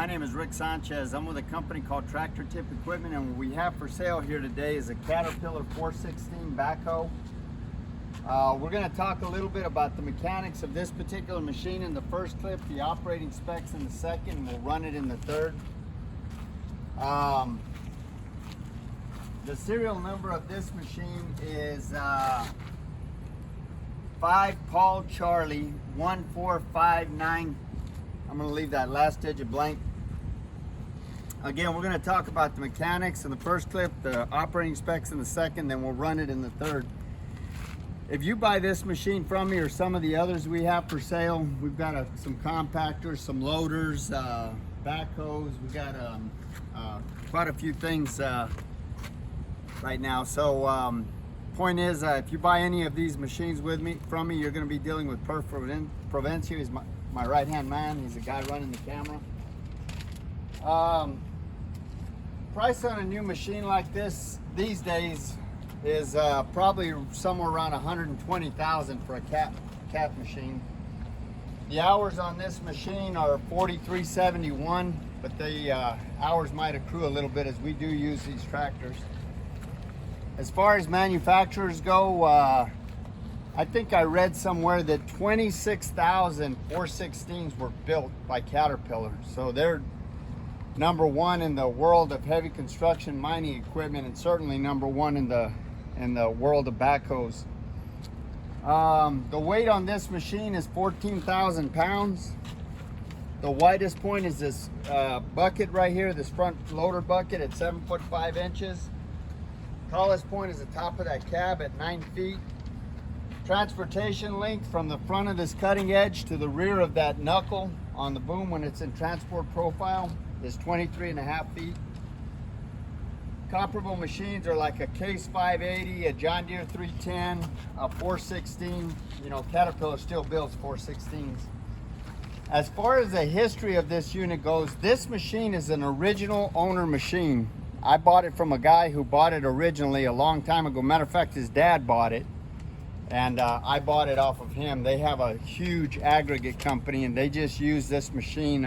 My name is Rick Sanchez. I'm with a company called Tractor Tip Equipment, and what we have for sale here today is a Caterpillar 416 backhoe. We're going to talk a little bit about the mechanics of this particular machine in the first clip, the operating specs in the second, and we'll run it in the third. The serial number of this machine is 5 Paul Charlie 1459. I'm going to leave that last digit blank. Again, we're going to talk about the mechanics in the first clip, the operating specs in the second, then we'll run it in the third. If you buy this machine from me or some of the others we have for sale, we've got some compactors, some loaders, backhoes. We've got quite a few things right now. So point is, if you buy any of these machines from me, you're going to be dealing with Perf Provencio. He's my right-hand man. He's the guy running the camera. Price on a new machine like this these days is probably somewhere around $120,000 for a cat machine. The hours on this machine are 4371, but the hours might accrue a little bit as we do use these tractors. As far as manufacturers go, I think I read somewhere that 26,000 416s were built by Caterpillar. So they're number one in the world of heavy construction mining equipment, and certainly number one in the world of backhoes. The weight on this machine is 14,000 pounds. The widest point is this bucket right here, this front loader bucket at 7'5" inches. Tallest point is the top of that cab at 9 feet. Transportation length from the front of this cutting edge to the rear of that knuckle on the boom when it's in transport profile is 23.5 feet. Comparable machines are like a Case 580, a John Deere 310, a 416. You know, Caterpillar still builds 416s. As far as the history of this unit goes, this machine is an original owner machine. I bought it from a guy who bought it originally a long time ago. Matter of fact, his dad bought it, and I bought it off of him. They have a huge aggregate company, and they just use this machine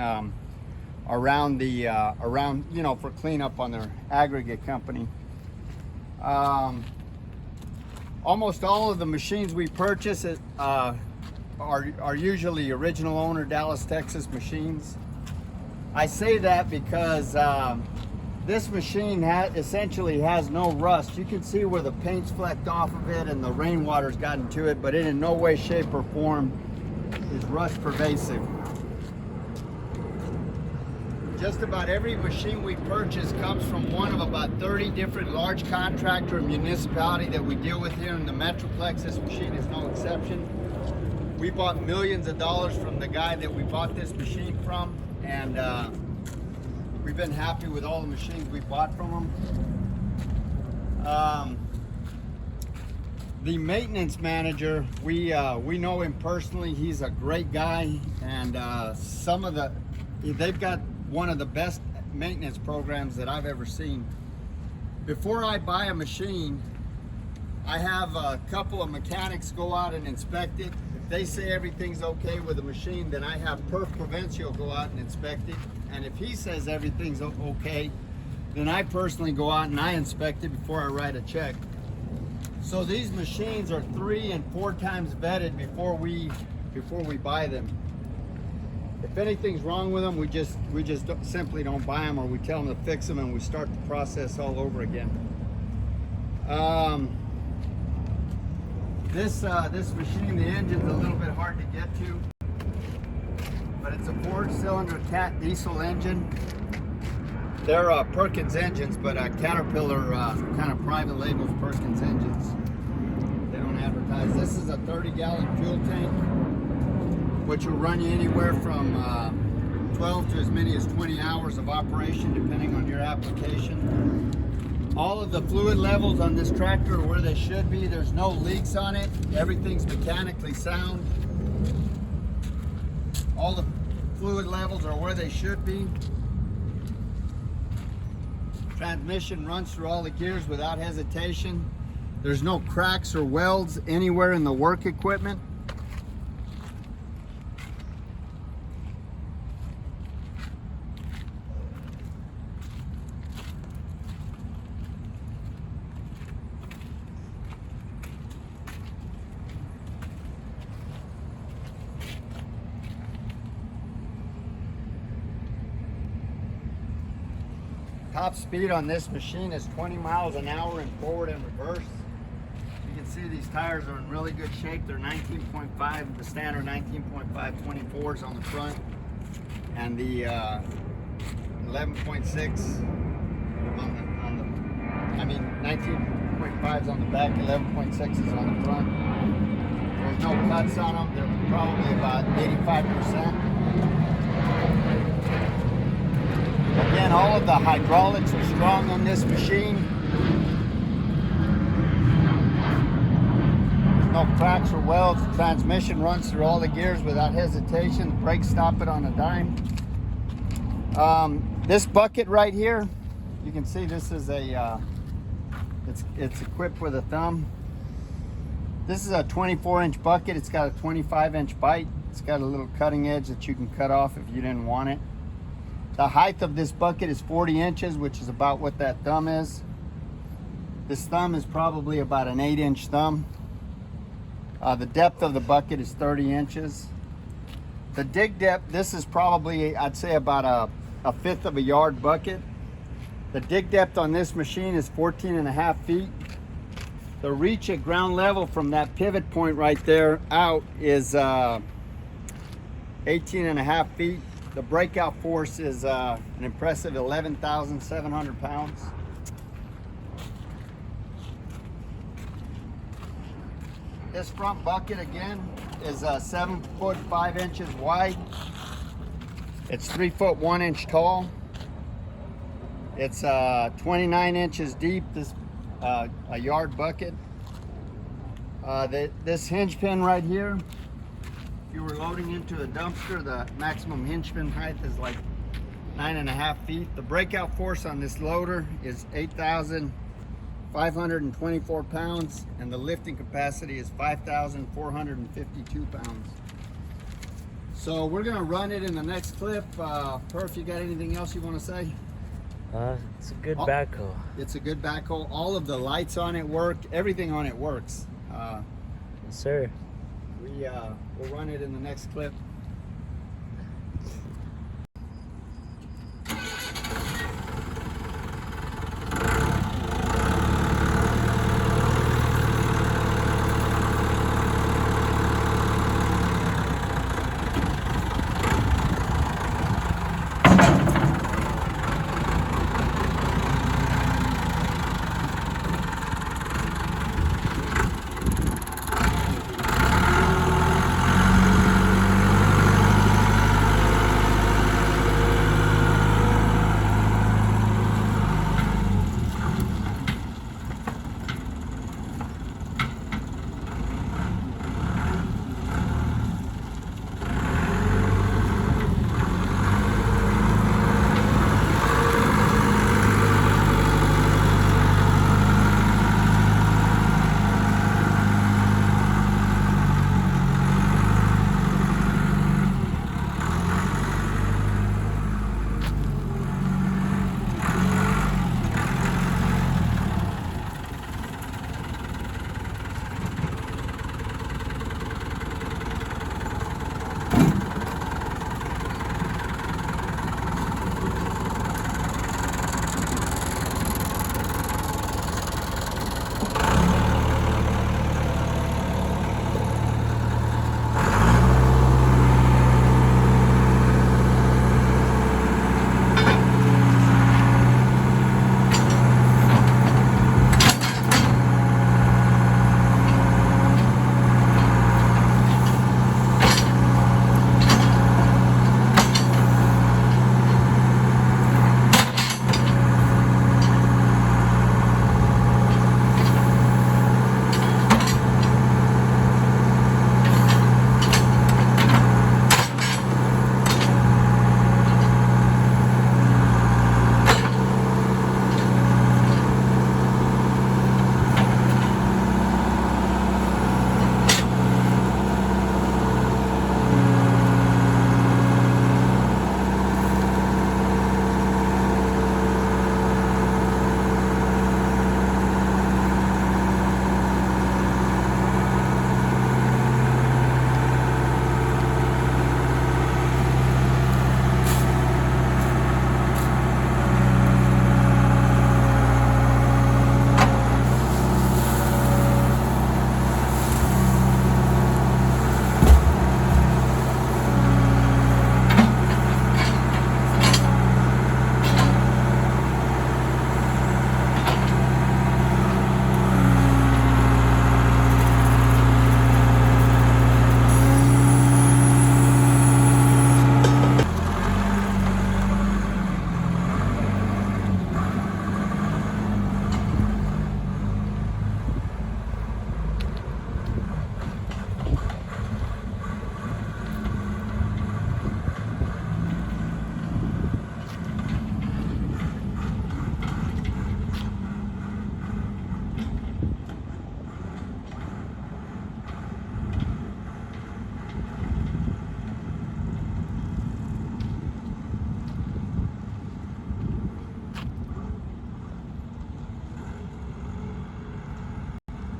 around you know, for cleanup on their aggregate company. Almost all of the machines we purchase are usually original owner Dallas, Texas machines. I say that because this machine essentially has no rust. You can see where the paint's flecked off of it and the rainwater's gotten to it, but it in no way, shape, or form is rust pervasive. Just about every machine we purchase comes from one of about 30 different large contractor and municipality that we deal with here in the Metroplex. This machine is no exception. We bought millions of dollars from the guy that we bought this machine from, and we've been happy with all the machines we bought from them. The maintenance manager, we know him personally. He's a great guy, and they've got one of the best maintenance programs that I've ever seen. Before I buy a machine, I have a couple of mechanics go out and inspect it. If they say everything's okay with the machine, then I have Perf Provencio go out and inspect it. And if he says everything's okay, then I personally go out and I inspect it before I write a check. So these machines are 3 and 4 times vetted before we buy them. If anything's wrong with them, we just simply don't buy them, or we tell them to fix them and we start the process all over again. This machine, the engine's a little bit hard to get to, but it's a 4-cylinder Cat diesel engine. They're Perkins engines, but Caterpillar kind of private labels Perkins engines. They don't advertise. This is a 30-gallon fuel tank, which will run you anywhere from 12 to as many as 20 hours of operation, depending on your application. All of the fluid levels on this tractor are where they should be. There's no leaks on it. Everything's mechanically sound. All the fluid levels are where they should be. Transmission runs through all the gears without hesitation. There's no cracks or welds anywhere in the work equipment. Top speed on this machine is 20 miles an hour in forward and reverse. You can see these tires are in really good shape. They're 19.5, the standard 19.5 24s on the front, and the 11.6 on the, I mean 19.5s on the back, 11.6s on the front. There's no cuts on them. They're probably about 85%. Again, all of the hydraulics are strong on this machine. There's no cracks or welds. The transmission runs through all the gears without hesitation. The brakes stop it on a dime. This bucket right here, you can see this is a, it's equipped with a thumb. This is a 24-inch bucket. It's got a 25-inch bite. It's got a little cutting edge that you can cut off if you didn't want it. The height of this bucket is 40 inches, which is about what that thumb is. This thumb is probably about an 8-inch thumb. The depth of the bucket is 30 inches. The dig depth, this is probably, I'd say, about a fifth of a yard bucket. The dig depth on this machine is 14.5 feet. The reach at ground level from that pivot point right there out is 18.5 feet. The breakout force is an impressive 11,700 pounds. This front bucket again is 7 foot 5 inches wide. It's 3 foot 1 inch tall. It's 29 inches deep. This a yard bucket. This hinge pin right here, if you were loading into a dumpster, the maximum hinge pin height is like 9.5 feet. The breakout force on this loader is 8,524 pounds, and the lifting capacity is 5,452 pounds. So we're gonna run it in the next clip. Perf, you got anything else you want to say? It's a good backhoe. It's a good backhoe. All of the lights on it work. Everything on it works. Yes, sir. We'll run it in the next clip.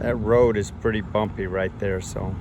That road is pretty bumpy right there, so